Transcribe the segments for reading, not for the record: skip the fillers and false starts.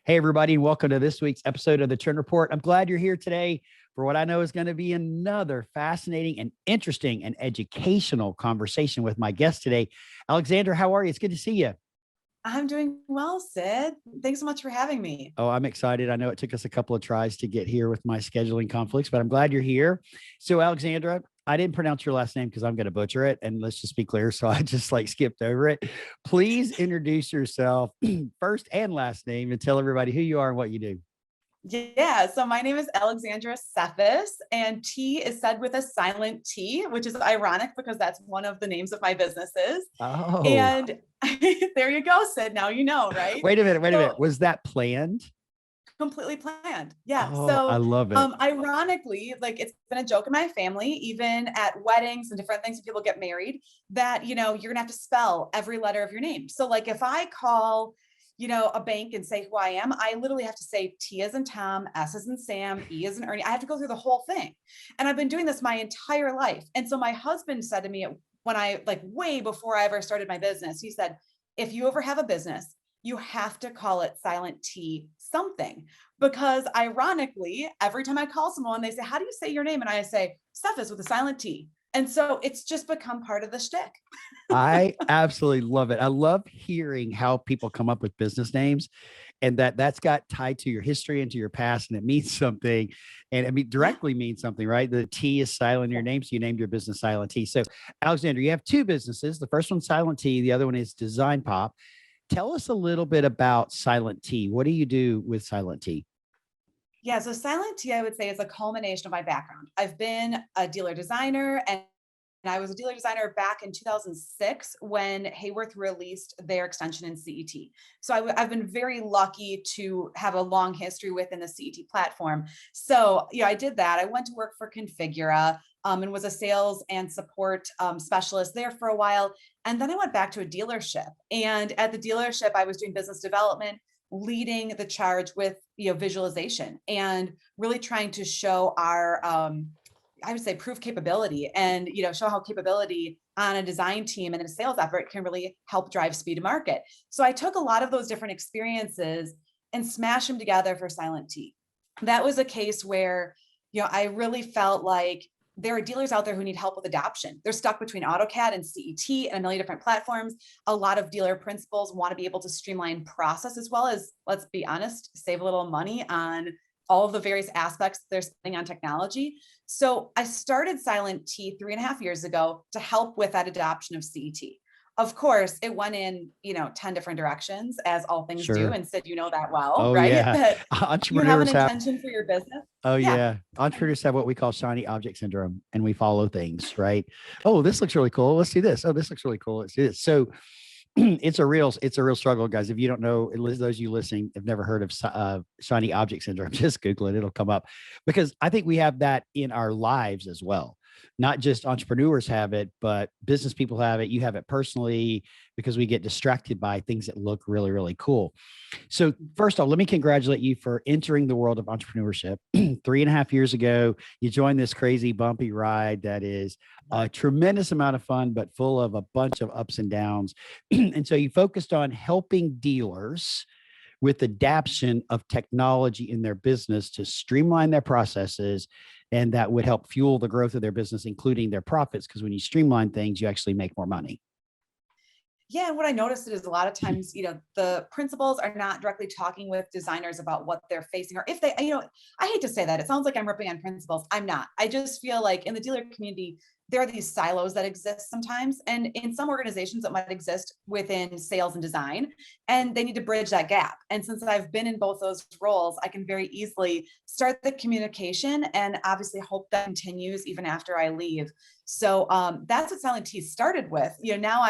Hey, everybody, and welcome to this week's episode of the Trend Report. I'm glad you're here today for what I know is going to be another fascinating and interesting and educational conversation with my guest today. Alexandra, how are you? It's good to see you. I'm doing well, Sid. Thanks so much for having me. Oh, I'm excited. I know it took us a couple of tries to get here with my scheduling conflicts, but I'm glad you're here. So, Alexandra, I didn't pronounce your last name because I'm going to butcher it. And let's just be clear. So I just skipped over it. Please introduce yourself, first and last name, and tell everybody who you are and what you do. Yeah, so my name is Alexandra Tseffos, and T is said with a silent T, which is ironic because that's one of the names of my businesses. Oh, And there you go, Sid. Now you know, right? wait a minute. Wait a minute. So Was that planned? completely planned. Yeah. Oh, I love it. Ironically, like it's been a joke in my family, even at weddings and different things when people get married, that you're gonna have to spell every letter of your name. So like if I call a bank and say who I am, I literally have to say T as in Tom, S as in Sam, E as in Ernie. I have to go through the whole thing. And I've been doing this my entire life. And so my husband said to me when I way before I ever started my business, he said, if you ever have a business, you have to call it silent T something. Because ironically, every time I call someone, they say, how do you say your name? And I say, Cephas with a silent T. And so it's just become part of the shtick. I absolutely love it. I love hearing how people come up with business names and that's got tied to your history and to your past and it means something. And I mean, Yeah. directly means something, right? The T is silent in your name. So you named your business Silent T. So Alexander, you have two businesses. The first one's Silent T. The other one is Design Pop. Tell us a little bit about Silent T. What do you do with Silent T? Yeah, so Silent T, I would say, is a culmination of my background. I've been a dealer designer, and I was a dealer designer back in 2006 when Hayworth released their extension in CET. So I've been very lucky to have a long history within the CET platform. So yeah, I did that. I went to work for Configura and was a sales and support specialist there for a while. And then I went back to a dealership. And at the dealership, I was doing business development, leading the charge with visualization and really trying to show our I would say proof capability and show how capability on a design team and in a sales effort can really help drive speed to market. So I took a lot of those different experiences and smashed them together for Silent T. That was a case where I really felt like there are dealers out there who need help with adoption. They're stuck between AutoCAD and CET and a million different platforms. A lot of dealer principals want to be able to streamline process as well as, let's be honest, save a little money on all of the various aspects they're spending on technology. So I started Silent T 3.5 years ago to help with that adoption of CET. Of course, it went in, 10 different directions, as all things do. Sure. And Sid, you know that well, Oh, right? yeah. That you have an Entrepreneurs have intention for your business. Oh Yeah. yeah. Entrepreneurs have what we call shiny object syndrome and we follow things, right? Oh, this looks really cool. Let's do this. Oh, this looks really cool. Let's do this. So it's a real struggle, guys. If you don't know, those of you listening have never heard of shiny object syndrome, just Google it. It'll come up because I think we have that in our lives as well. Not just entrepreneurs have it, but business people have it. You have it personally because we get distracted by things that look really, really cool. So first off, let me congratulate you for entering the world of entrepreneurship. 3.5 years ago, you joined this crazy bumpy ride that is a tremendous amount of fun, but full of a bunch of ups and downs. And so you focused on helping dealers with adaptation of technology in their business to streamline their processes. And that would help fuel the growth of their business, including their profits. Because when you streamline things, you actually make more money. Yeah, and what I noticed is a lot of times, the principals are not directly talking with designers about what they're facing, or if they, I hate to say that. It sounds like I'm ripping on principals. I'm not. I just feel like in the dealer community, there are these silos that exist sometimes. And in some organizations, it might exist within sales and design, and they need to bridge that gap. And since I've been in both those roles, I can very easily start the communication and obviously hope that continues even after I leave. So that's what Silent T started with. Now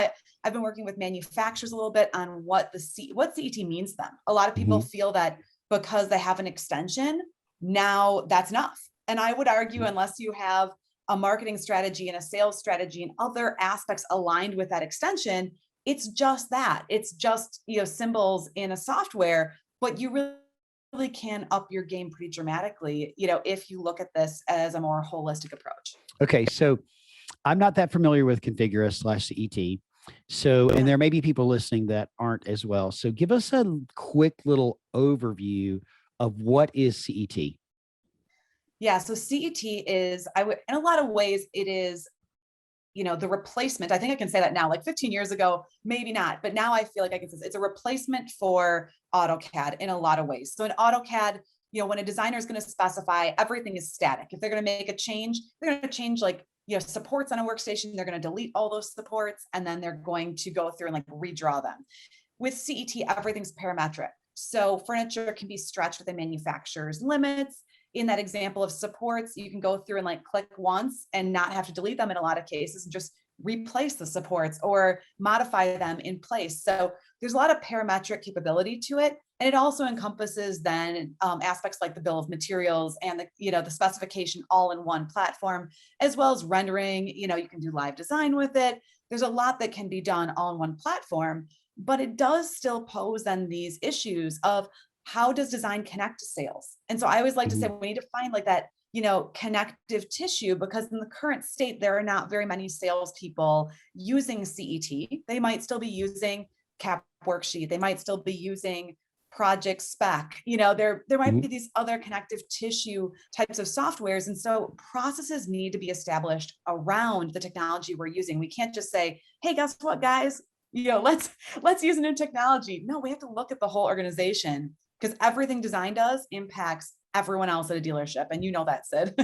I've been working with manufacturers a little bit on what CET means to them. A lot of people Mhm. feel that because they have an extension, now that's enough. And I would argue, unless you have a marketing strategy and a sales strategy and other aspects aligned with that extension, it's just that. It's just, symbols in a software, but you really can up your game pretty dramatically, if you look at this as a more holistic approach. Okay, so I'm not that familiar with Configura/CET. So, and Yeah. there may be people listening that aren't as well. So give us a quick little overview of what is CET. Yeah. So CET is, I would, in a lot of ways, it is, the replacement. I think I can say that now, like 15 years ago, maybe not, but now I feel like I can say it's a replacement for AutoCAD in a lot of ways. So in AutoCAD, when a designer is going to specify, everything is static. If they're going to make a change, they're going to change like, supports on a workstation, they're going to delete all those supports, and then they're going to go through and like redraw them. With CET, everything's parametric. So furniture can be stretched within manufacturer's limits. In that example of supports, you can go through and like click once and not have to delete them in a lot of cases and just replace the supports or modify them in place. So there's a lot of parametric capability to it. And it also encompasses then aspects like the bill of materials and the specification all in one platform, as well as rendering. You can do live design with it. There's a lot that can be done all in one platform, but it does still pose then these issues of how does design connect to sales? And so I always like to say Mhm. we need to find like that, connective tissue, because in the current state, there are not very many salespeople using CET. They might still be using CAP worksheet. They might still be using project spec. There might Mhm. be these other connective tissue types of softwares. And so processes need to be established around the technology we're using. We can't just say, hey, guess what, guys? Let's use a new technology. No, we have to look at the whole organization, because everything design does impacts everyone else at a dealership. And that, Sid.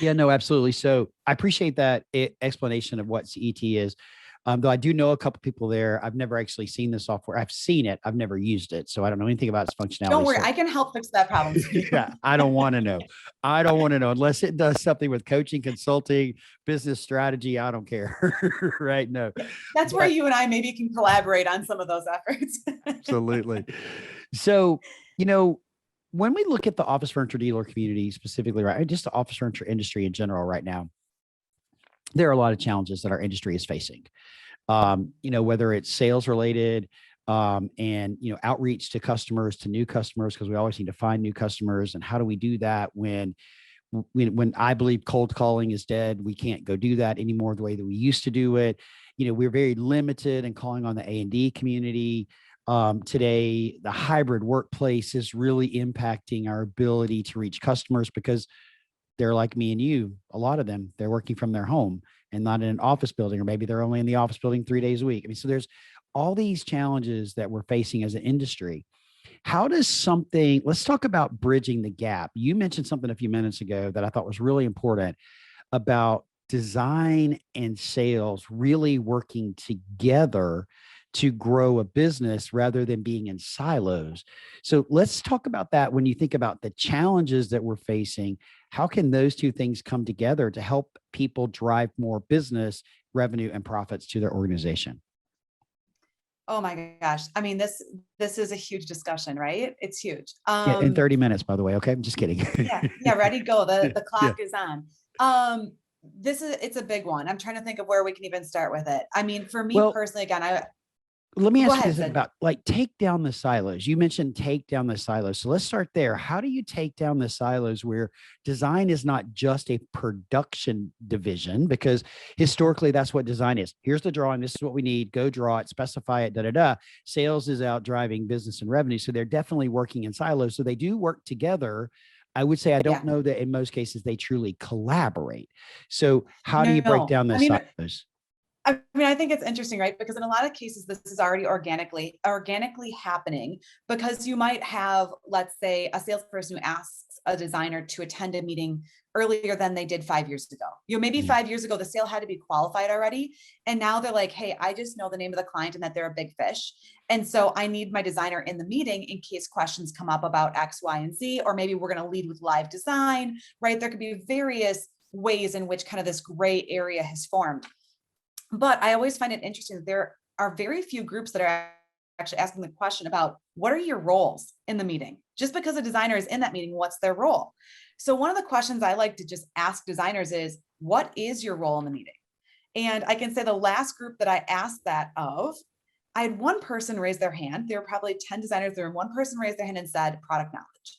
Yeah, no, absolutely. So I appreciate that explanation of what CET is. Though I do know a couple people there. I've never actually seen the software. I've seen it. I've never used it. So I don't know anything about its Don't functionality. worry, So I can help fix that problem for you. yeah, I don't want to know. I don't want to know unless it does something with coaching, consulting, business strategy. I don't care. Right. No, That's where but you and I maybe can collaborate on some of those efforts. absolutely. So, you know, when we look at the office furniture dealer community specifically, right, just the office furniture industry in general right now, there are a lot of challenges that our industry is facing. Whether it's sales related, and outreach to customers, to new customers, because we always need to find new customers. And how do we do that when I believe cold calling is dead? We can't go do that anymore the way that we used to do it. We're very limited in calling on the A&D community. Today, the hybrid workplace is really impacting our ability to reach customers because they're like me and you. A lot of them, they're working from their home and not in an office building, or maybe they're only in the office building 3 days a week. I mean, so there's all these challenges that we're facing as an industry. How does something, let's talk about bridging the gap. You mentioned something a few minutes ago that I thought was really important about design and sales really working together to grow a business rather than being in silos. So let's talk about that. When you think about the challenges that we're facing, how can those two things come together to help people drive more business revenue and profits to their organization? Oh my gosh. I mean, this is a huge discussion, right? It's huge. Yeah, in 30 minutes, by the way. Okay, I'm just kidding. Yeah, ready, go. Yeah, The yeah. clock is on. It's a big one. I'm trying to think of where we can even start with it. I mean, for me Well, personally, again, I let me go ask you ahead, this Sid. about like take down the silos. You mentioned take down the silos. So let's start there. How do you take down the silos where design is not just a production division? Because historically, that's what design is. Here's the drawing. This is what we need. Go draw it, specify it, da da da. Sales is out driving business and revenue. So they're definitely working in silos. So they do work together. I would say I don't Yeah. know that in most cases they truly collaborate. So how do you break No. down the I mean, silos? I think it's interesting, right? Because in a lot of cases, this is already organically happening, because you might have, let's say, a salesperson who asks a designer to attend a meeting earlier than they did 5 years ago. Maybe Mm, 5 years ago, the sale had to be qualified already. And now they're like, hey, I just know the name of the client and that they're a big fish. And so I need my designer in the meeting in case questions come up about X, Y, and Z, or maybe we're going to lead with live design, right? There could be various ways in which kind of this gray area has formed. But I always find it interesting that there are very few groups that are actually asking the question about what are your roles in the meeting? Just because a designer is in that meeting, what's their role? So one of the questions I like to just ask designers is, what is your role in the meeting? And I can say the last group that I asked that of, I had one person raise their hand. There were probably 10 designers there, and one person raised their hand and said product knowledge.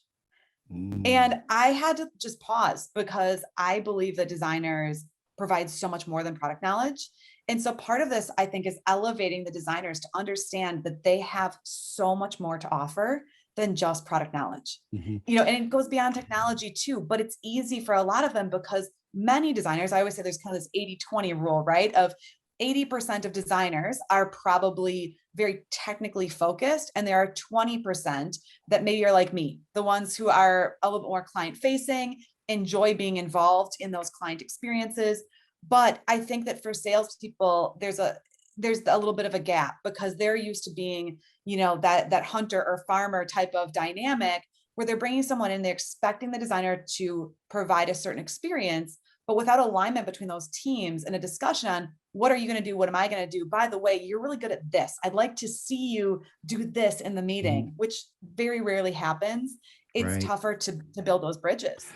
mm, And I had to just pause, because I believe that designers provide so much more than product knowledge. And so part of this, I think, is elevating the designers to understand that they have so much more to offer than just product knowledge. Mhm. And it goes beyond technology too, but it's easy for a lot of them because many designers, I always say there's kind of this 80-20 rule, right? Of 80% of designers are probably very technically focused, and there are 20% that maybe are like me, the ones who are a little bit more client facing, enjoy being involved in those client experiences. But I think that for salespeople, there's a little bit of a gap because they're used to being, that hunter or farmer type of dynamic where they're bringing someone in, they're expecting the designer to provide a certain experience, but without alignment between those teams and a discussion on what are you going to do? What am I going to do? By the way, you're really good at this. I'd like to see you do this in the meeting, which very rarely happens. It's Right. tougher to build those bridges.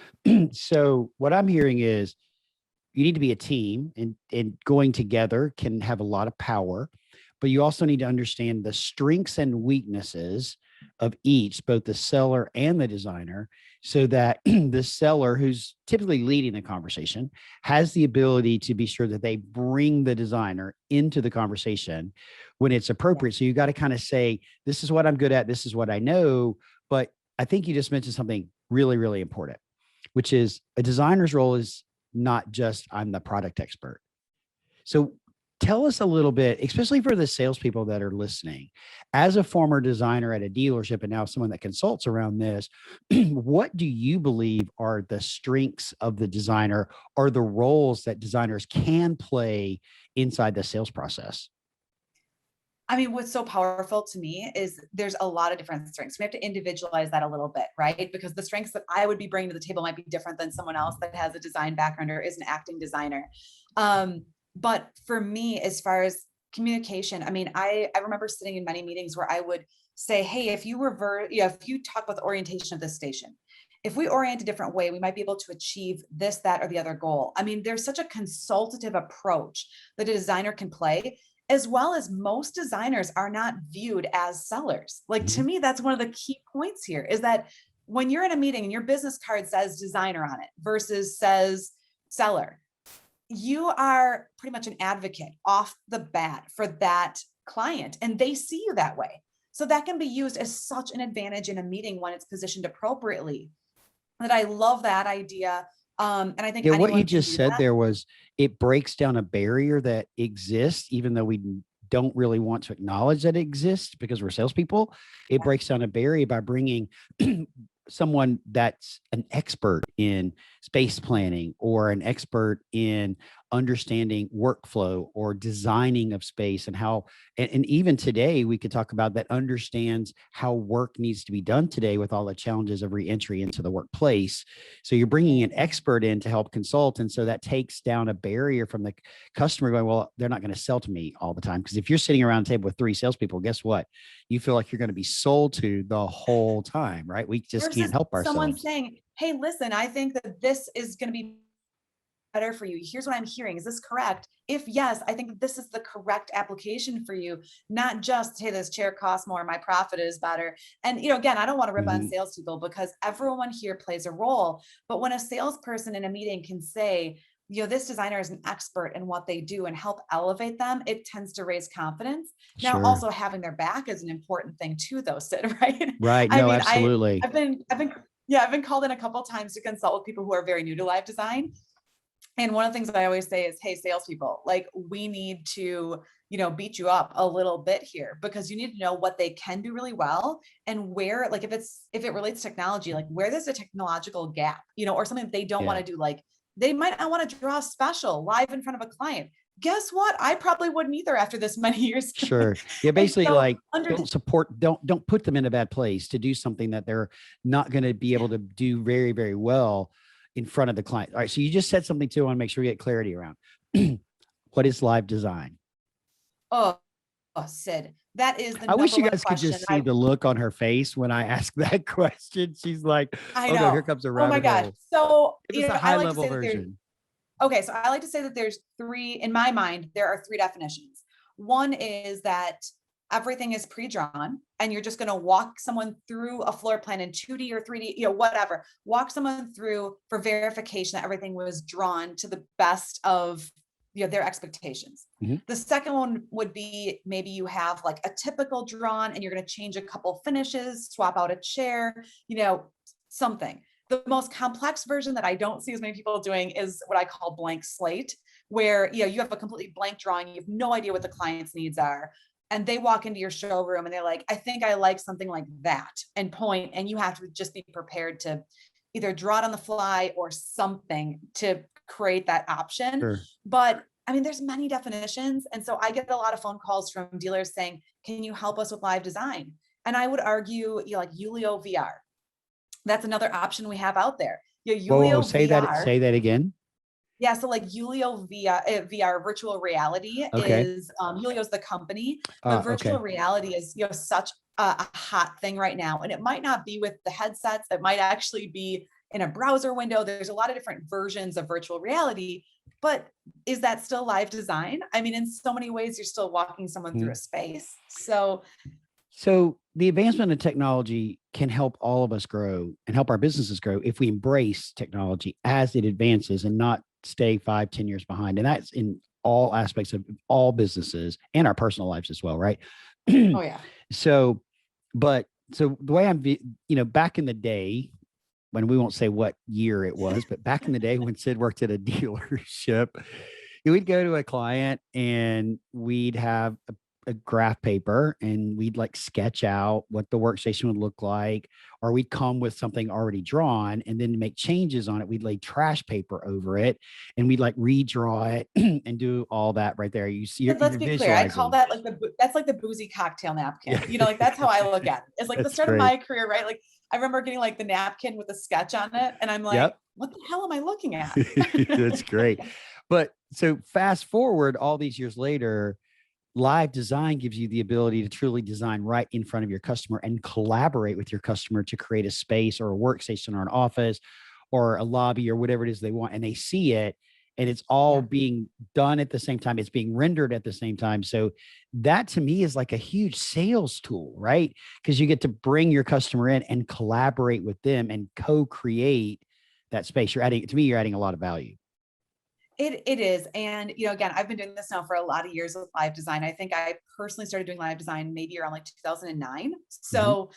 So what I'm hearing is you need to be a team, and going together can have a lot of power, but you also need to understand the strengths and weaknesses of each, both the seller and the designer, so that the seller, who's typically leading the conversation, has the ability to be sure that they bring the designer into the conversation when it's appropriate. So you got to kind of say, this is what I'm good at, this is what I know. But I think you just mentioned something really, really important, which is a designer's role is not just I'm the product expert. So tell us a little bit, especially for the salespeople that are listening, as a former designer at a dealership and now someone that consults around this, what do you believe are the strengths of the designer or the roles that designers can play inside the sales process? I mean, what's so powerful to me is there's a lot of different strengths. We have to individualize that a little bit, right? Because the strengths that I would be bringing to the table might be different than someone else that has a design background or is an acting designer. But for me, as far as communication, I mean, I remember sitting in many meetings where I would say, hey, if you if you talk about the orientation of this station, if we orient a different way, we might be able to achieve this, that, or the other goal. I mean, there's such a consultative approach that a designer can play, as well as most designers are not viewed as sellers. Like, to me, that's one of the key points here is that when you're in a meeting and your business card says designer on it versus says seller, you are pretty much an advocate off the bat for that client, and they see you that way. So that can be used as such an advantage in a meeting when it's positioned appropriately. That I love that idea. And I think Yeah, what you anyone can just do said that. there was it breaks down a barrier that exists, even though we don't really want to acknowledge that it exists because we're salespeople. It Yeah. breaks down a barrier by bringing someone that's an expert in space planning or an expert in understanding workflow or designing of space and how, and even today we could talk about that understands how work needs to be done today with all the challenges of reentry into the workplace. So you're bringing an expert in to help consult. And so that takes down a barrier from the customer going, well, they're not going to sell to me all the time. Because if you're sitting around a table with 3 salespeople, guess what? You feel like you're going to be sold to the whole time, right? We just can't Versus help someone ourselves. saying, hey, listen, I think that this is going to be better for you. Here's what I'm hearing. Is this correct? If yes, I think this is the correct application for you, not just, hey, this chair costs more, my profit is better. And, again, I don't want to rip on salespeople because everyone here plays a role. But when a salesperson in a meeting can say, this designer is an expert in what they do and help elevate them, it tends to raise confidence. Now, Sure. also having their back is an important thing too, though, Sid, right? Right. I No, mean, absolutely. I've been called in a couple of times to consult with people who are very new to live design. And one of the things that I always say is, hey, salespeople, like, we need to, beat you up a little bit here because you need to know what they can do really well and where, like, if it relates to technology, like where there's a technological gap, or something that they don't want to do. Like, they might not want to draw a special live in front of a client. Guess what? I probably wouldn't either after this many years. Sure. Yeah. And Basically, so like, don't put them in a bad place to do something that they're not going to be able to do very, very well in front of the client. All right. So you just said something too. I want to make sure we get clarity around what is live design. Oh, Sid, that is the I wish number you one guys could question. just see the look on her face when I ask that question. She's like, I "Oh no, here know. comes a Oh my rabbit gosh. hole." So, Give us a I high like to level say that version. I like to say that there's in my mind, there are 3 definitions. One is that everything is pre-drawn and you're just going to walk someone through a floor plan in 2D or 3D, whatever, walk someone through for verification that everything was drawn to the best of their expectations. Mhm. The second one would be maybe you have like a typical drawn and you're going to change a couple finishes, swap out a chair, something. The most complex version that I don't see as many people doing is what I call blank slate, where you have a completely blank drawing, you have no idea what the client's needs are. And they walk into your showroom and they're like, I think I like something like that, and point, and you have to just be prepared to either draw it on the fly or something to create that option. Sure. But I mean, there's many definitions. And so I get a lot of phone calls from dealers saying, can you help us with live design? And I would argue, like Ulio VR. That's another option we have out there. Whoa, Ulio say VR. that again. Yeah, so like Ulio VR virtual reality Okay. is Ulio's the company, but Okay. virtual reality is such a hot thing right now, and it might not be with the headsets. It might actually be in a browser window. There's a lot of different versions of virtual reality, but is that still live design? I mean, in so many ways, you're still walking someone through a space. So the advancement of technology can help all of us grow and help our businesses grow if we embrace technology as it advances and not stay 5-10 years behind. And that's in all aspects of all businesses and our personal lives as well, right? oh yeah. So the way back in the day, when we won't say what year it was, but back in the day when Sid worked at a dealership, we'd go to a client and we'd have a graph paper and we'd like sketch out what the workstation would look like, or we'd come with something already drawn, and then to make changes on it, we'd lay trash paper over it and we'd like redraw it and do all that right there. Let's be clear. I call that like that's like the boozy cocktail napkin. Like that's how I look at it. It's like the start of my career, right? Like I remember getting like the napkin with a sketch on it, and I'm like, what the hell am I looking at? That's great. But so fast forward all these years later, live design gives you the ability to truly design right in front of your customer and collaborate with your customer to create a space or a workstation or an office or a lobby or whatever it is they want. And they see it, and it's all being done at the same time. It's being rendered at the same time. So that to me is like a huge sales tool, right? Because you get to bring your customer in and collaborate with them and co-create that space. You're adding a lot of value. It is. And, again, I've been doing this now for a lot of years with live design. I think I personally started doing live design maybe around like 2009. So,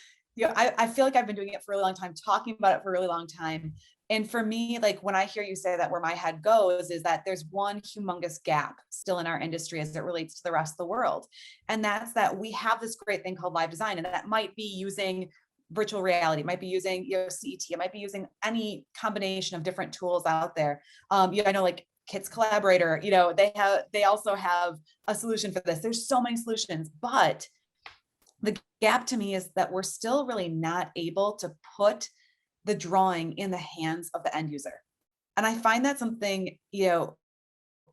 I feel like I've been doing it for a really long time, talking about it for a really long time. And for me, like when I hear you say that, where my head goes is that there's one humongous gap still in our industry as it relates to the rest of the world. And that's that we have this great thing called live design, and that might be using virtual reality, it might be using CET, it might be using any combination of different tools out there. I know like Kits Collaborator, they also have a solution for this. There's so many solutions, but the gap to me is that we're still really not able to put the drawing in the hands of the end user. And I find that something,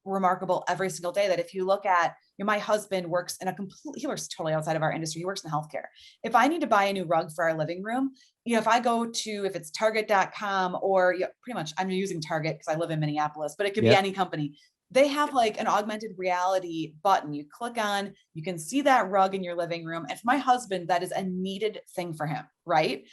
remarkable every single day, that if you look at, my husband works in he works totally outside of our industry. He works in healthcare. If I need to buy a new rug for our living room, if I go to, if it's target.com or pretty much I'm using Target because I live in Minneapolis, but it could be any company. They have like an augmented reality button you click on, you can see that rug in your living room. And for my husband, that is a needed thing for him, right?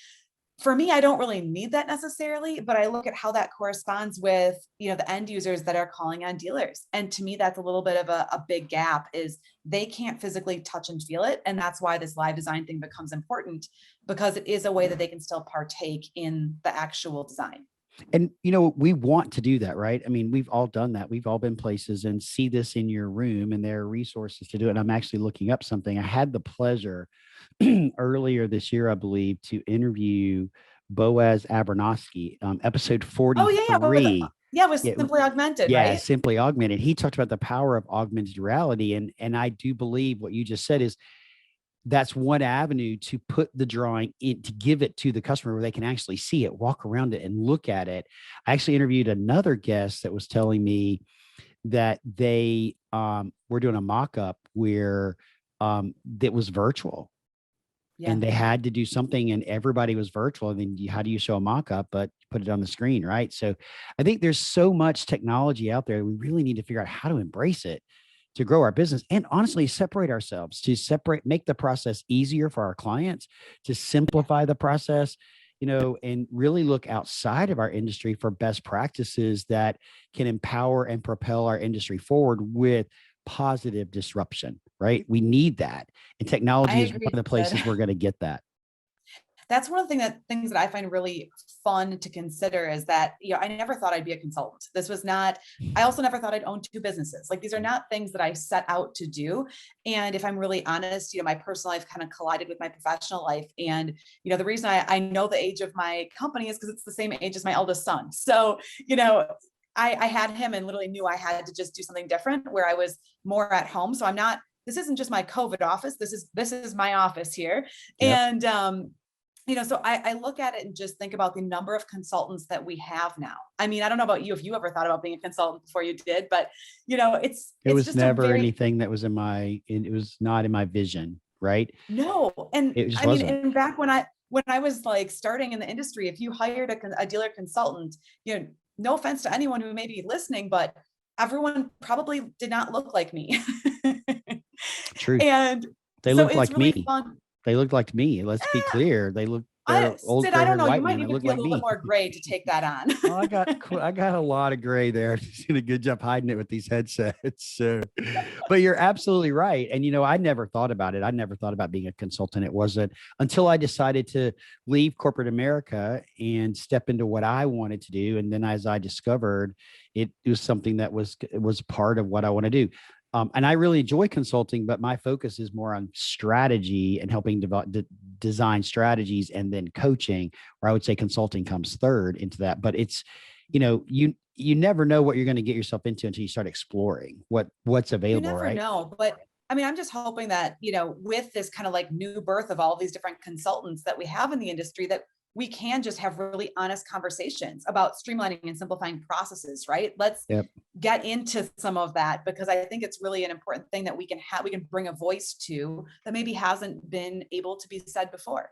For me, I don't really need that necessarily, but I look at how that corresponds with, the end users that are calling on dealers. And to me, that's a little bit of a big gap, is they can't physically touch and feel it. And that's why this live design thing becomes important, because it is a way that they can still partake in the actual design. And, we want to do that, right? I mean, we've all done that. We've all been places and see this in your room, and there are resources to do it. And I'm actually looking up something. I had the pleasure earlier this year, I believe, to interview Boaz Abernofsky, episode 43. With Simply Augmented, right? Simply Augmented. He talked about the power of augmented reality. And I do believe what you just said is that's one avenue to put the drawing in, to give it to the customer where they can actually see it, walk around it and look at it. I actually interviewed another guest that was telling me that they were doing a mock-up where that was virtual. And they had to do something, and everybody was virtual. And then how do you show a mock-up, but put it on the screen, right? So I think there's so much technology out there. We really need to figure out how to embrace it to grow our business, and honestly separate ourselves, make the process easier for our clients, to simplify the process. and really look outside of our industry for best practices that can empower and propel our industry forward with positive disruption, right? We need that. And I technology is one agree, of the Sid. places we're going to get that. That's one of the things that I find really fun to consider is that, I never thought I'd be a consultant. This was not, I also never thought I'd own two businesses. Like these are not things that I set out to do. And if I'm really honest, my personal life kind of collided with my professional life. And, the reason I know the age of my company is because it's the same age as my eldest son. So, I had him and literally knew I had to just do something different where I was more at home. So this isn't just my COVID office. This is my office here. Yep. And, so I look at it and just think about the number of consultants that we have now. I mean, I don't know about you, if you ever thought about being a consultant before you did, but It was just never anything that was it was not in my vision, right? no. And It just I mean, wasn't. and back when I was like starting in the industry, if you hired a dealer consultant, no offense to anyone who may be listening, but everyone probably did not look like me. Truth. And They so looked it's like really me. fun. Let's be clear. They're old I gray don't haired know. You white might men that need to look be a like little bit me. more gray to take that on. Oh, I got a lot of gray there. Just did a good job hiding it with these headsets. So, but you're absolutely right. And I never thought about it. I never thought about being a consultant. It wasn't until I decided to leave corporate America and step into what I wanted to do. And then as I discovered, it was something that was part of what I want to do. And I really enjoy consulting, but my focus is more on strategy and helping design strategies, and then coaching, where I would say consulting comes third into that. But it's, you never know what you're going to get yourself into until you start exploring what's You available, never right? know. But I mean, I'm just hoping that, with this kind of like new birth of all these different consultants that we have in the industry, that we can just have really honest conversations about streamlining and simplifying processes, right? Let's Yep. get into some of that, because I think it's really an important thing that we can bring a voice to that maybe hasn't been able to be said before.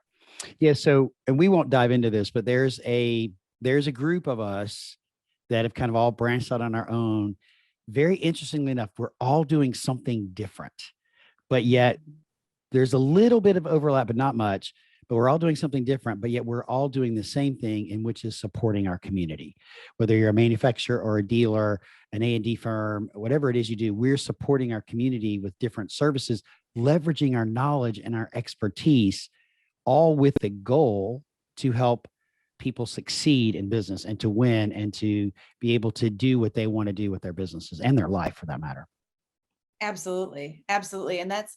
Yeah. So, and we won't dive into this, but there's a group of us that have kind of all branched out on our own. Very interestingly enough, we're all doing something different, but yet there's a little bit of overlap, but not much. But we're all doing something different, but yet we're all doing the same thing, in which is supporting our community. Whether you're a manufacturer or a dealer, an A&D firm, whatever it is you do, we're supporting our community with different services, leveraging our knowledge and our expertise, all with the goal to help people succeed in business and to win and to be able to do what they want to do with their businesses and their life, for that matter. Absolutely. Absolutely. And that's,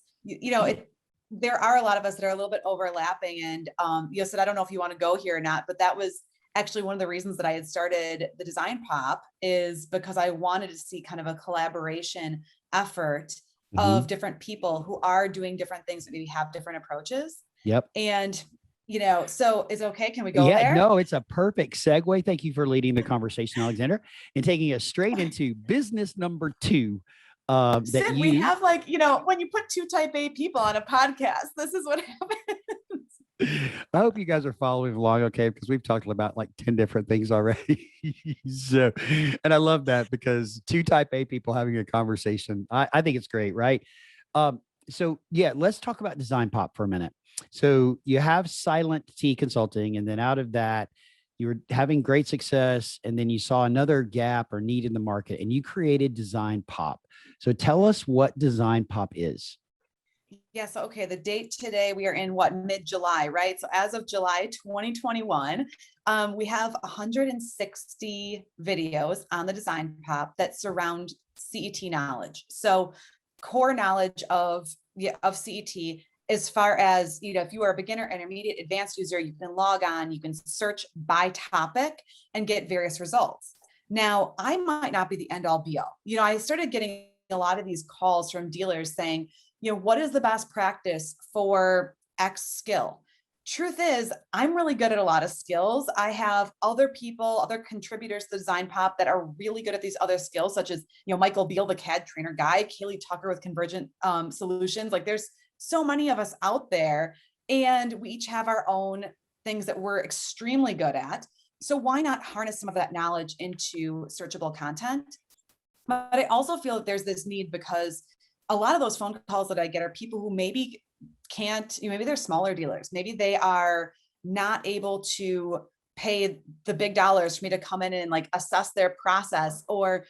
there are a lot of us that are a little bit overlapping, and Sid, I don't know if you want to go here or not, but that was actually one of the reasons that I had started the Design Pop, is because I wanted to see kind of a collaboration effort of different people who are doing different things, that maybe have different approaches. Yep. And, so is it okay? Can we go there? No, it's a perfect segue. Thank you for leading the conversation, Alexandra, and taking us straight into business number 2. Sid, we have when you put 2 type A people on a podcast, this is what happens. I hope you guys are following along, okay? Because we've talked about like 10 different things already. So, and I love that, because 2 type A people having a conversation, I think it's great, right? So yeah, let's talk about Design Pop for a minute. So you have Silent T Consulting, and then out of that, you were having great success, and then you saw another gap or need in the market, and you created Design Pop. So tell us what Design Pop is. Yeah. So, okay. The date today, we are in mid-July, right? So as of July 2021, we have 160 videos on the Design Pop that surround CET knowledge. So core knowledge of CET, as far as, if you are a beginner, intermediate, advanced user, you can log on, you can search by topic and get various results. Now, I might not be the end all be all. I started getting a lot of these calls from dealers saying, what is the best practice for X skill? Truth is, I'm really good at a lot of skills. I have other people, other contributors to the Design Pop that are really good at these other skills, such as, Michael Beal, the CAD trainer guy, Kaylee Tucker with Convergent Solutions. Like there's so many of us out there, and we each have our own things that we're extremely good at. So why not harness some of that knowledge into searchable content? But I also feel that there's this need, because a lot of those phone calls that I get are people who maybe can't, maybe they're smaller dealers. Maybe they are not able to pay the big dollars for me to come in and like assess their process or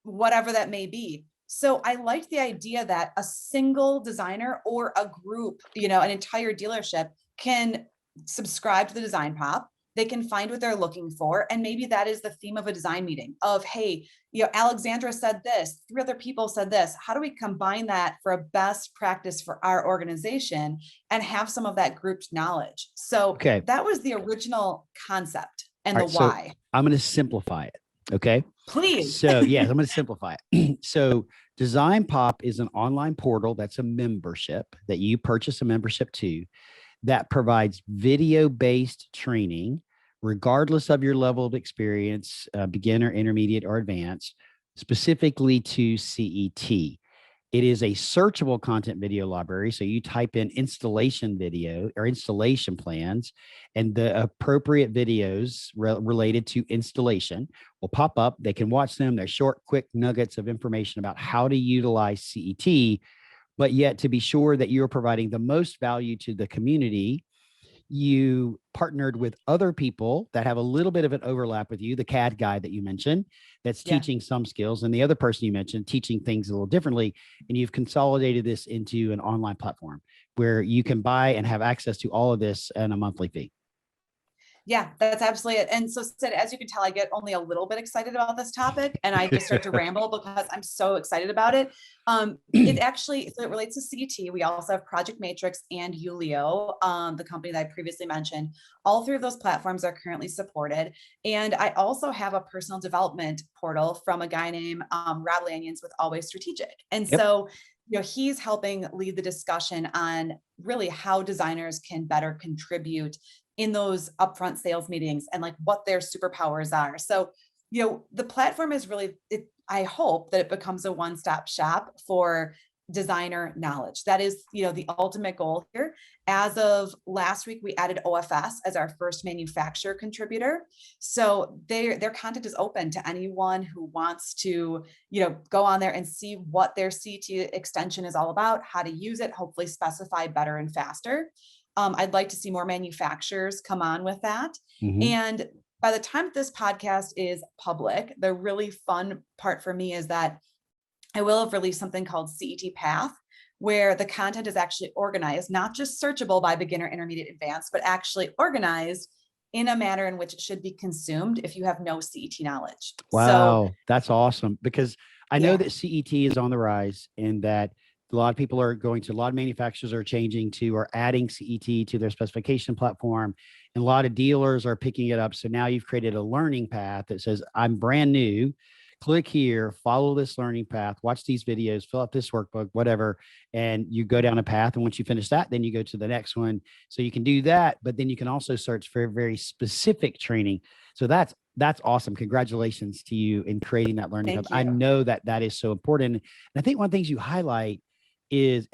whatever that may be. So I liked the idea that a single designer or a group, an entire dealership can subscribe to the design pop. They can find what they're looking for. And maybe that is the theme of a design meeting of, hey, Alexandra said this, 3 other people said this. How do we combine that for a best practice for our organization and have some of that grouped knowledge? So Okay. that was the original concept and All the right, why. So I'm going to simplify it. Okay. Please. So yes, I'm going to simplify it. So Design Pop is an online portal that's a membership that you purchase a membership to that provides video-based training, regardless of your level of experience, beginner, intermediate, or advanced, specifically to CET. It is a searchable content video library. So you type in installation video or installation plans, and the appropriate videos related to installation will pop up. They can watch them. They're short, quick nuggets of information about how to utilize CET, but yet to be sure that you're providing the most value to the community. You partnered with other people that have a little bit of an overlap with you, the CAD guy that you mentioned, that's teaching some skills, and the other person you mentioned teaching things a little differently. And you've consolidated this into an online platform where you can buy and have access to all of this at a monthly fee. Yeah, that's absolutely it. And so, Sid, as you can tell, I get only a little bit excited about this topic and I just start to ramble because I'm so excited about it. It actually, so it relates to CET. We also have Project Matrix and Ulio, the company that I previously mentioned. All 3 of those platforms are currently supported. And I also have a personal development portal from a guy named Rob Lanions with Always Strategic. And so, he's helping lead the discussion on really how designers can better contribute in those upfront sales meetings and like what their superpowers are. So, the platform is really, I hope that it becomes a one-stop shop for designer knowledge. That is, the ultimate goal here. As of last week, we added OFS as our first manufacturer contributor. So their content is open to anyone who wants to, go on there and see what their CET extension is all about, how to use it, hopefully specify better and faster. I'd like to see more manufacturers come on with that. And by the time this podcast is public, the really fun part for me is that I will have released something called CET Path, where the content is actually organized, not just searchable by beginner, intermediate, advanced, but actually organized in a manner in which it should be consumed if you have no CET knowledge. Wow, so, that's awesome, because I know that CET is on the rise and that a lot of people are going to, a lot of manufacturers are changing to or adding CET to their specification platform, and a lot of dealers are picking it up. So now you've created a learning path that says, I'm brand new, click here, follow this learning path, watch these videos, fill out this workbook, whatever, and you go down a path. And once you finish that, then you go to the next one. So you can do that, but then you can also search for very specific training. So that's awesome. Congratulations to you in creating that learning hub. I know that is so important. And I think one of the things you highlight is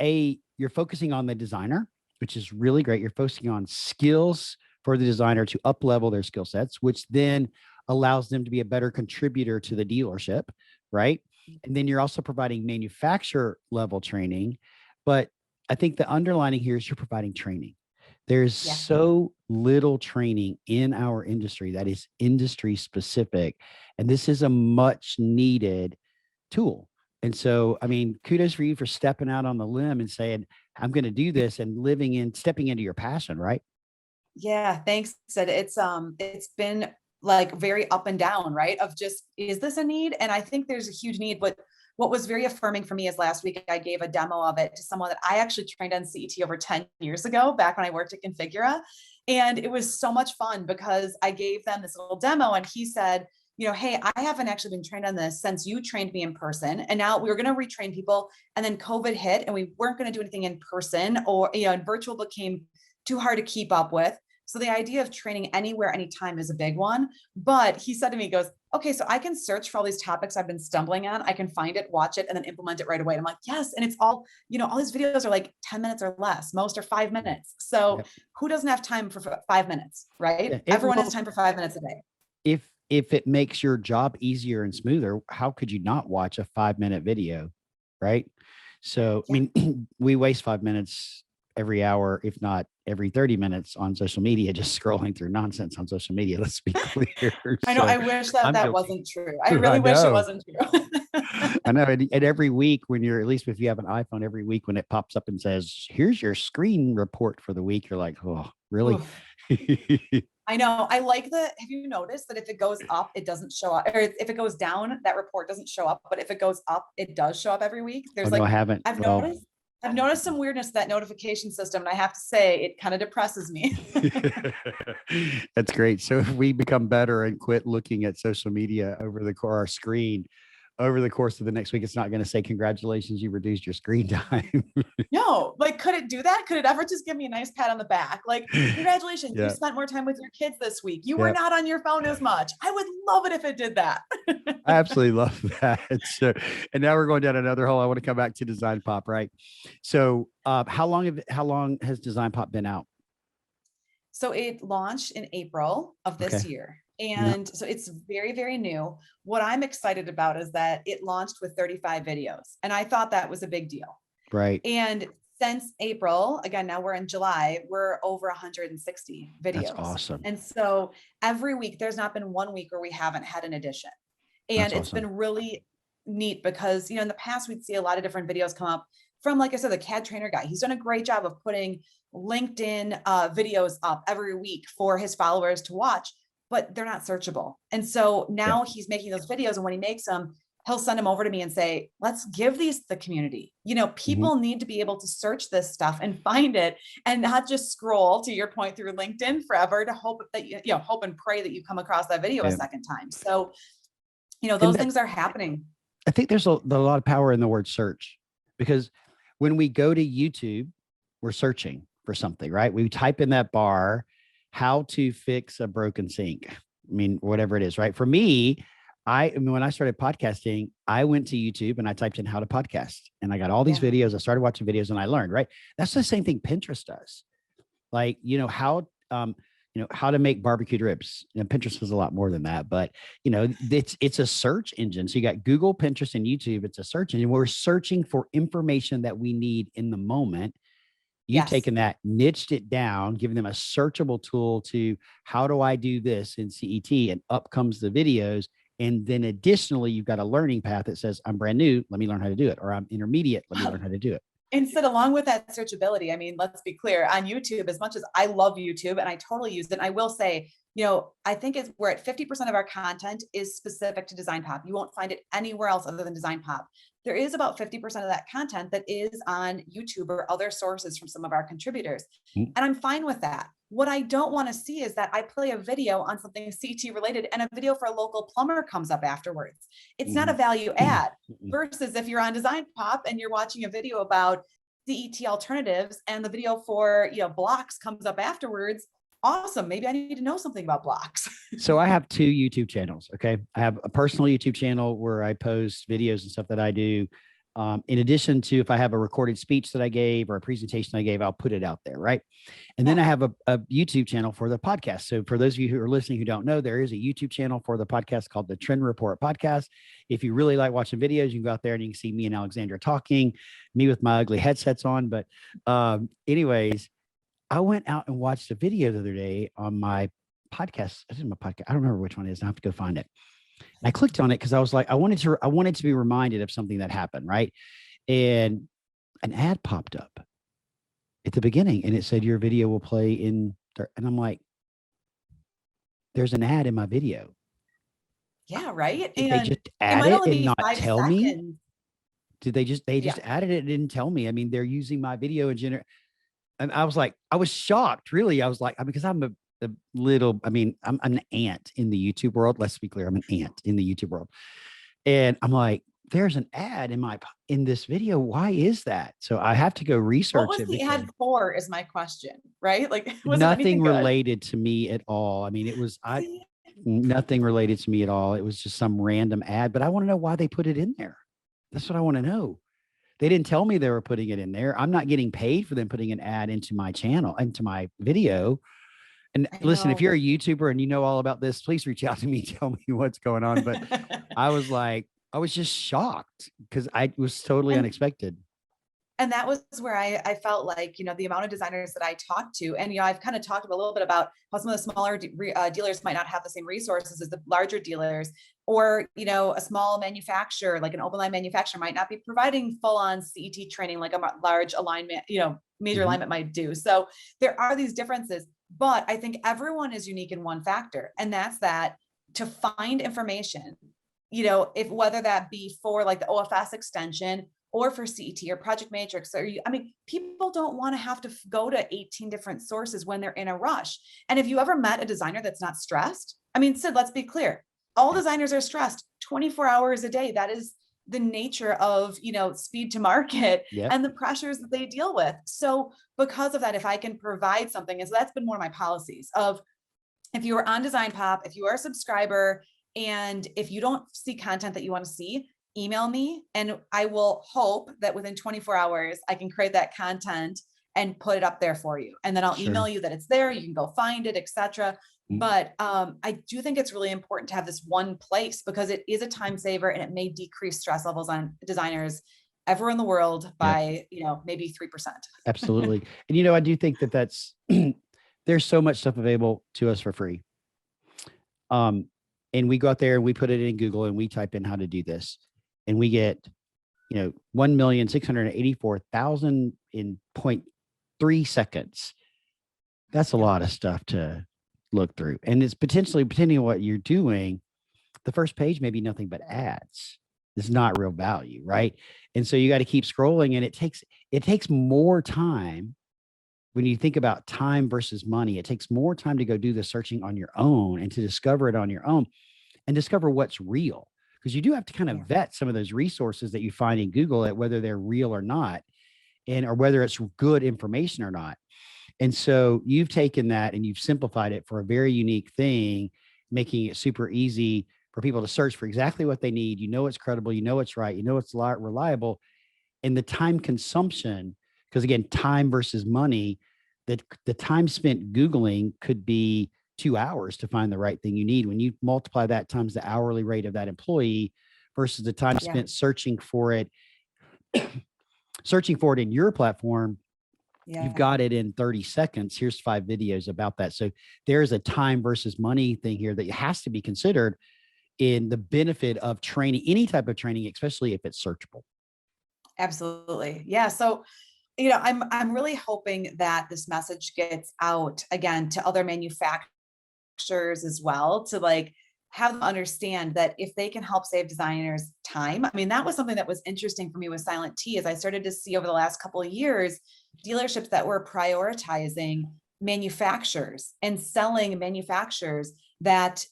you're focusing on the designer, which is really great. You're focusing on skills for the designer to up level their skill sets, which then allows them to be a better contributor to the dealership, right? And then you're also providing manufacturer level training. But I think the underlining here is you're providing training. There's so little training in our industry that is industry specific. And this is a much needed tool. And so, I mean, kudos for you for stepping out on the limb and saying, I'm going to do this, and stepping into your passion, right? Yeah, thanks, Sid. It's been like very up and down, right? Of just, is this a need? And I think there's a huge need, but what was very affirming for me is last week, I gave a demo of it to someone that I actually trained on CET over 10 years ago, back when I worked at Configura. And it was so much fun because I gave them this little demo and he said, hey, I haven't actually been trained on this since you trained me in person. And now we were going to retrain people. And then COVID hit and we weren't going to do anything in person, or, and virtual became too hard to keep up with. So the idea of training anywhere, anytime is a big one. But he said to me, he goes, okay, so I can search for all these topics I've been stumbling on. I can find it, watch it, and then implement it right away. And I'm like, yes. And it's all, all these videos are like 10 minutes or less. Most are 5 minutes. So who doesn't have time for 5 minutes, right? Everyone has time for 5 minutes a day. If it makes your job easier and smoother, how could you not watch a 5-minute video, right? So, I mean, we waste 5 minutes every hour, if not every 30 minutes on social media, just scrolling through nonsense on social media. Let's be clear. I know. So I wish that I'm that guilty. wasn't true. I I really wish it know. wasn't true. I know. And every week when you're, at least if you have an iPhone, every week when it pops up and says, here's your screen report for the week, you're like, oh, really? Oof. I know. I like have you noticed that if it goes up, it doesn't show up, or if it goes down, that report doesn't show up, but if it goes up, it does show up every week. Oh, There's no, I like, haven't. I've Well, noticed, I've noticed some weirdness to that notification system. And I have to say, it kind of depresses me. that's great. So if we become better and quit looking at social media over our screen over the course of the next week, it's not going to say, congratulations, you reduced your screen time. No, like, could it do that? Could it ever just give me a nice pat on the back? Like, congratulations, you Yeah. spent more time with your kids this week. You were Yep. not on your phone as much. I would love it if it did that. I absolutely love that. So, and now we're going down another hole. I want to come back to Design Pop, right? So, how long has Design Pop been out? So it launched in April of this Okay. year. Yeah. And so it's very, very new. What I'm excited about is that it launched with 35 videos. And I thought that was a big deal. Right. And since April, again, now we're in July, we're over 160 videos. That's awesome. And so every week, there's not been one week where we haven't had an addition. And That's it's awesome. been really neat because, in the past, we'd see a lot of different videos come up from, like I said, the CAD trainer guy. He's done a great job of putting LinkedIn videos up every week for his followers to watch, but they're not searchable. And so now he's making those videos, and when he makes them, he'll send them over to me and say, let's give these to the community. People need to be able to search this stuff and find it, and not just scroll, to your point, through LinkedIn forever to hope that hope and pray that you come across that video a second time. So, those things are happening. I think there's a lot of power in the word search, because when we go to YouTube, we're searching for something, right? We type in that bar, how to fix a broken sink. I mean, whatever it is, right? For me, when I started podcasting, I went to YouTube and I typed in how to podcast, and I got all these videos. I started watching videos and I learned, right? That's the same thing Pinterest does. Like, how to make barbecued ribs. Pinterest is a lot more than that, but it's a search engine. So you got Google, Pinterest, and YouTube. It's a search engine. We're searching for information that we need in the moment. You've taken that, niched it down, giving them a searchable tool to, how do I do this in CET? And up comes the videos. And then additionally, you've got a learning path that says, I'm brand new, let me learn how to do it. Or I'm intermediate, let me learn how to do it. And along with that searchability, I mean, let's be clear, on YouTube, as much as I love YouTube and I totally use it, I will say, I think we're at 50% of our content is specific to Design Pop. You won't find it anywhere else other than Design Pop. There is about 50% of that content that is on YouTube or other sources from some of our contributors. And I'm fine with that. What I don't want to see is that I play a video on something CT related and a video for a local plumber comes up afterwards. It's not a value add, versus if you're on Design Pop and you're watching a video about CET alternatives and the video for, blocks comes up afterwards. Awesome. Maybe I need to know something about blocks. So I have 2 YouTube channels. Okay. I have a personal YouTube channel where I post videos and stuff that I do. In addition to, if I have a recorded speech that I gave or a presentation I gave, I'll put it out there. Right. And then I have a YouTube channel for the podcast. So for those of you who are listening who don't know, there is a YouTube channel for the podcast called the Trend Report Podcast. If you really like watching videos, you can go out there and you can see me and Alexandra talking, me with my ugly headsets on. But anyways, I went out and watched a video the other day on my podcast. I don't remember which one it is. I have to go find it. And I clicked on it because I was like, I wanted to be reminded of something that happened, right? And an ad popped up at the beginning, and it said your video will play in. And I'm like, there's an ad in my video. Yeah, right. Did they just add it and not tell me? Did they just added it and didn't tell me? I mean, they're using my video and I was like, I was shocked, really. I was like, because I'm I'm an ant in the YouTube world. Let's be clear. I'm an ant in the YouTube world. And I'm like, there's an ad in this video. Why is that? So I have to go research it. What was the ad for is my question, right? Like, was nothing related to me at all. I mean, it was, nothing related to me at all. It was just some random ad, but I want to know why they put it in there. That's what I want to know. They didn't tell me they were putting it in there. I'm not getting paid for them putting an ad into my channel, into my video. And listen, if you're a YouTuber and you know all about this, please reach out to me, tell me what's going on. But I was just shocked because it was totally unexpected. And that was where I felt like, the amount of designers that I talked to, and, I've kind of talked a little bit about how some of the smaller dealers might not have the same resources as the larger dealers, or, a small manufacturer, like an open line manufacturer might not be providing full on CET training, like a large alignment, major Mhm. alignment might do. So there are these differences, but I think everyone is unique in one factor, and that's that to find information, if whether that be for like the OFS extension or for CET or Project Matrix, or people don't want to have to go to 18 different sources when they're in a rush. And if you ever met a designer that's not stressed, Sid, let's be clear, all Yeah. designers are stressed 24 hours a day. That is the nature of, speed to market Yep. and the pressures that they deal with. So because of that, if I can provide something, and so that's been one of my policies of, if you are on Design Pop, if you are a subscriber, and if you don't see content that you want to see, email me, and I will hope that within 24 hours, I can create that content and put it up there for you. And then I'll email Sure. you that it's there. You can go find it, etc. Mm. But I do think it's really important to have this one place, because it is a time saver and it may decrease stress levels on designers everywhere in the world Yep. by, maybe 3%. Absolutely. And, I do think that that's, there's so much stuff available to us for free. Um, and we go out there and we put it in Google and we type in how to do this, and we get, 1,684,000 in 0.3 seconds. That's a Yeah. lot of stuff to look through. And it's potentially, depending on what you're doing, the first page may be nothing but ads. It's not real value, right? And so you got to keep scrolling, and it takes more time. When you think about time versus money, it takes more time to go do the searching on your own and to discover it on your own and discover what's real. Because you do have to kind of Yeah. vet some of those resources that you find in Google at whether they're real or not, and or whether it's good information or not. And so you've taken that and you've simplified it for a very unique thing, making it super easy for people to search for exactly what they need. It's credible, it's right, it's reliable. And the time consumption, because again, time versus money, that the time spent Googling could be 2 hours to find the right thing you need. When you multiply that times the hourly rate of that employee versus the time Yeah. spent searching for it in your platform, you've Yeah. got it in 30 seconds. Here's 5 videos about that. So there's a time versus money thing here that has to be considered in the benefit of training, any type of training, especially if it's searchable. Absolutely. Yeah. So, I'm really hoping that this message gets out again to other manufacturers as well, to like have them understand that if they can help save designers time. That was something that was interesting for me with Silent T, as I started to see over the last couple of years, dealerships that were prioritizing manufacturers and selling manufacturers that,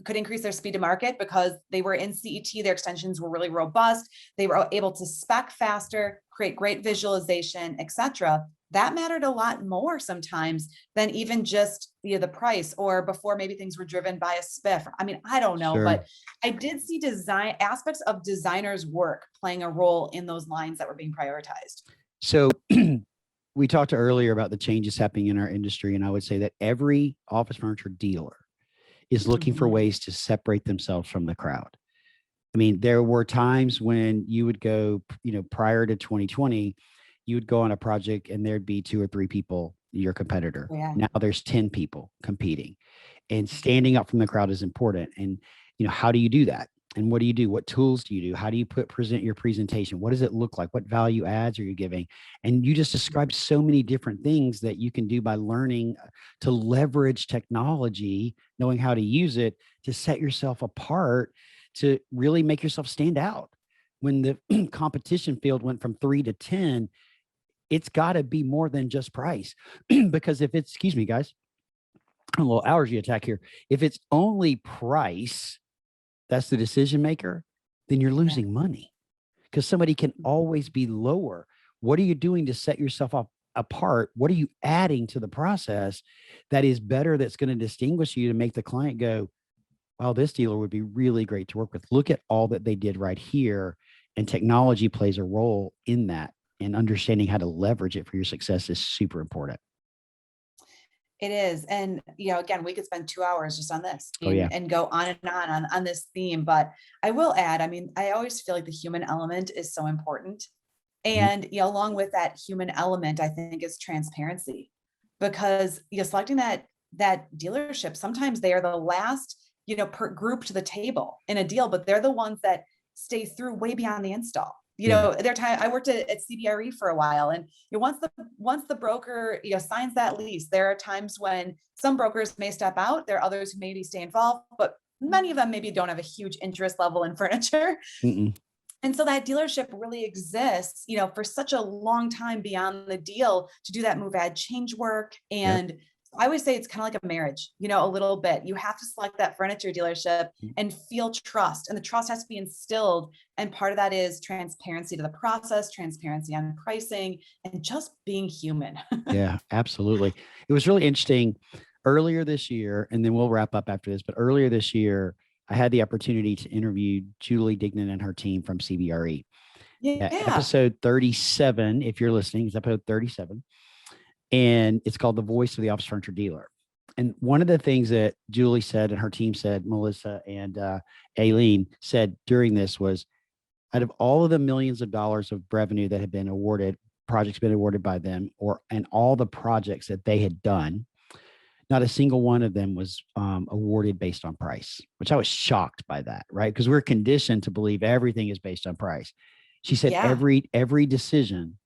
could increase their speed to market because they were in CET, their extensions were really robust. They were able to spec faster, create great visualization, etc. That mattered a lot more sometimes than even just the price, or before maybe things were driven by a spiff. I don't know, Sure. but I did see design aspects of designers' work playing a role in those lines that were being prioritized. So we talked earlier about the changes happening in our industry, and I would say that every office furniture dealer is looking for Mhm. ways to separate themselves from the crowd. There were times when you would go, prior to 2020, you would go on a project and there'd be 2 or 3 people, your competitor. Yeah. Now there's 10 people competing, and standing up from the crowd is important. And, how do you do that? And what do you do? What tools do you do? How do you present your presentation? What does it look like? What value adds are you giving? And you just described so many different things that you can do by learning to leverage technology, knowing how to use it to set yourself apart, to really make yourself stand out. When the competition field went from 3 to 10, it's got to be more than just price. Because if it's, excuse me, guys, a little allergy attack here. If it's only price, that's the decision maker, then you're Yeah. losing money, because somebody can always be lower. What are you doing to set yourself up apart? What are you adding to the process that is better, that's going to distinguish you to make the client go, wow, this dealer would be really great to work with. Look at all that they did right here. And technology plays a role in that. And understanding how to leverage it for your success is super important. It is. And, again, we could spend 2 hours just on this Oh, yeah. and go on and on this theme. But I will add, I always feel like the human element is so important. And, along with that human element, I think is transparency, because selecting that dealership, sometimes they are the last, per group to the table in a deal, but they're the ones that stay through way beyond the install. Their time. I worked at CBRE for a while, and once the broker signs that lease, there are times when some brokers may step out. There are others who maybe stay involved, but many of them maybe don't have a huge interest level in furniture. Mm-mm. And so that dealership really exists, for such a long time beyond the deal to do that move, add change work. And I always say it's kind of like a marriage, a little bit. You have to select that furniture dealership and feel trust, and the trust has to be instilled. And part of that is transparency to the process, transparency on pricing, and just being human. Yeah, absolutely. It was really interesting earlier this year, and then we'll wrap up after this, but earlier this year, I had the opportunity to interview Julie Dignan and her team from CBRE. Yeah. Episode 37, if you're listening, is episode 37. And it's called The Voice of the Office Furniture Dealer. And one of the things that Julie said and her team said, Melissa and Aileen said during this was, out of all of the millions of dollars of revenue that had been awarded, projects been awarded by them, and all the projects that they had done, not a single one of them was awarded based on price, which I was shocked by that, right? Because we're conditioned to believe everything is based on price. She said every decision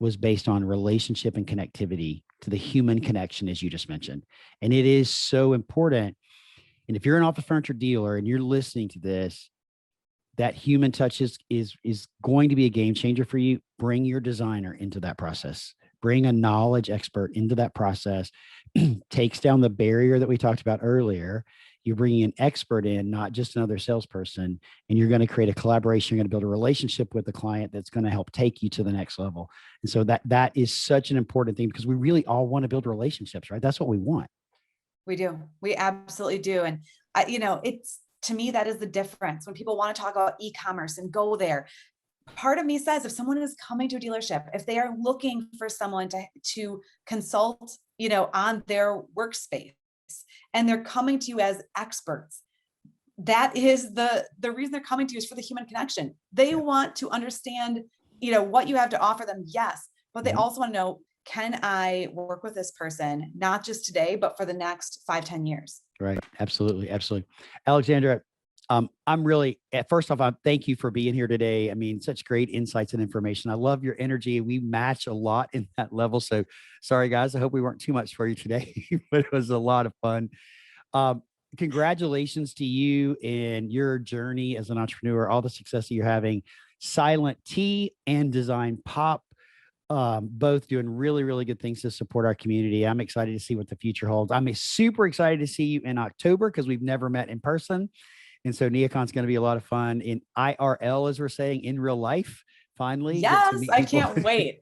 was based on relationship and connectivity to the human connection, as you just mentioned. And it is so important. And if you're an office furniture dealer and you're listening to this, that human touch is going to be a game changer for you. Bring your designer into that process. Bring a knowledge expert into that process. Takes down the barrier that we talked about earlier. You're bringing an expert in, not just another salesperson, and you're going to create a collaboration. You're going to build a relationship with the client that's going to help take you to the next level. And so that is such an important thing, because we really all want to build relationships, right? That's what we want. We do. We absolutely do. And it's, to me, that is the difference. When people want to talk about e-commerce and go there, part of me says, if someone is coming to a dealership, if they are looking for someone to consult, on their workspace, and they're coming to you as experts, that is the reason they're coming to you, is for the human connection. They want to understand, what you have to offer them. Yes. But they also want to know, can I work with this person, not just today, but for the next 5-10 years? Right. Absolutely. Absolutely. Alexandra, I'm really, first off, thank you for being here today. I mean, such great insights and information. I love your energy. We match a lot in that level. So sorry, guys. I hope we weren't too much for you today, but it was a lot of fun. Congratulations to you and your journey as an entrepreneur, all the success that you're having. Silent T and Design Pop, both doing really, really good things to support our community. I'm excited to see what the future holds. I'm super excited to see you in October, because we've never met in person. And so NeoCon's going to be a lot of fun in IRL, as we're saying, in real life. Finally. Yes, I can't wait.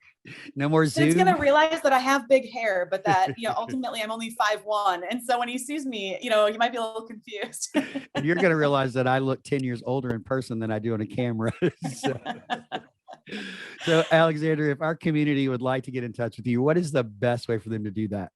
No more Zoom. He's going to realize that I have big hair, but that, ultimately I'm only 5'1". And so when he sees me, he might be a little confused. And you're going to realize that I look 10 years older in person than I do on a camera. So Alexandra, if our community would like to get in touch with you, what is the best way for them to do that?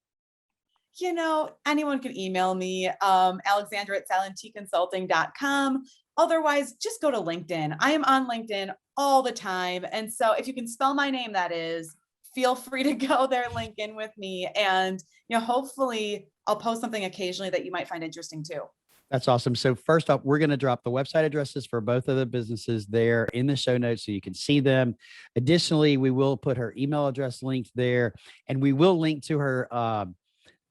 Anyone can email me, Alexandra@silentconsulting.com. Otherwise, just go to LinkedIn. I am on LinkedIn all the time. And so if you can spell my name, that is, feel free to go there, link in with me. And, hopefully I'll post something occasionally that you might find interesting too. That's awesome. So first off, we're going to drop the website addresses for both of the businesses there in the show notes so you can see them. Additionally, we will put her email address linked there, and we will link to her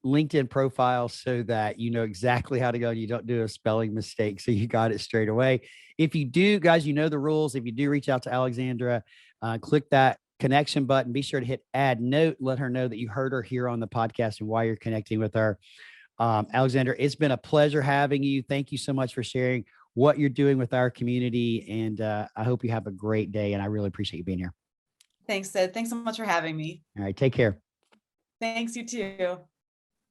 LinkedIn profile so that you know exactly how to go and you don't do a spelling mistake. So you got it straight away. If you do, guys, you know the rules. If you do reach out to Alexandra, click that connection button. Be sure to hit add note. Let her know that you heard her here on the podcast and why you're connecting with her. Alexandra, it's been a pleasure having you. Thank you so much for sharing what you're doing with our community. And I hope you have a great day. And I really appreciate you being here. Thanks, Sid. Thanks so much for having me. All right. Take care. Thanks, you too.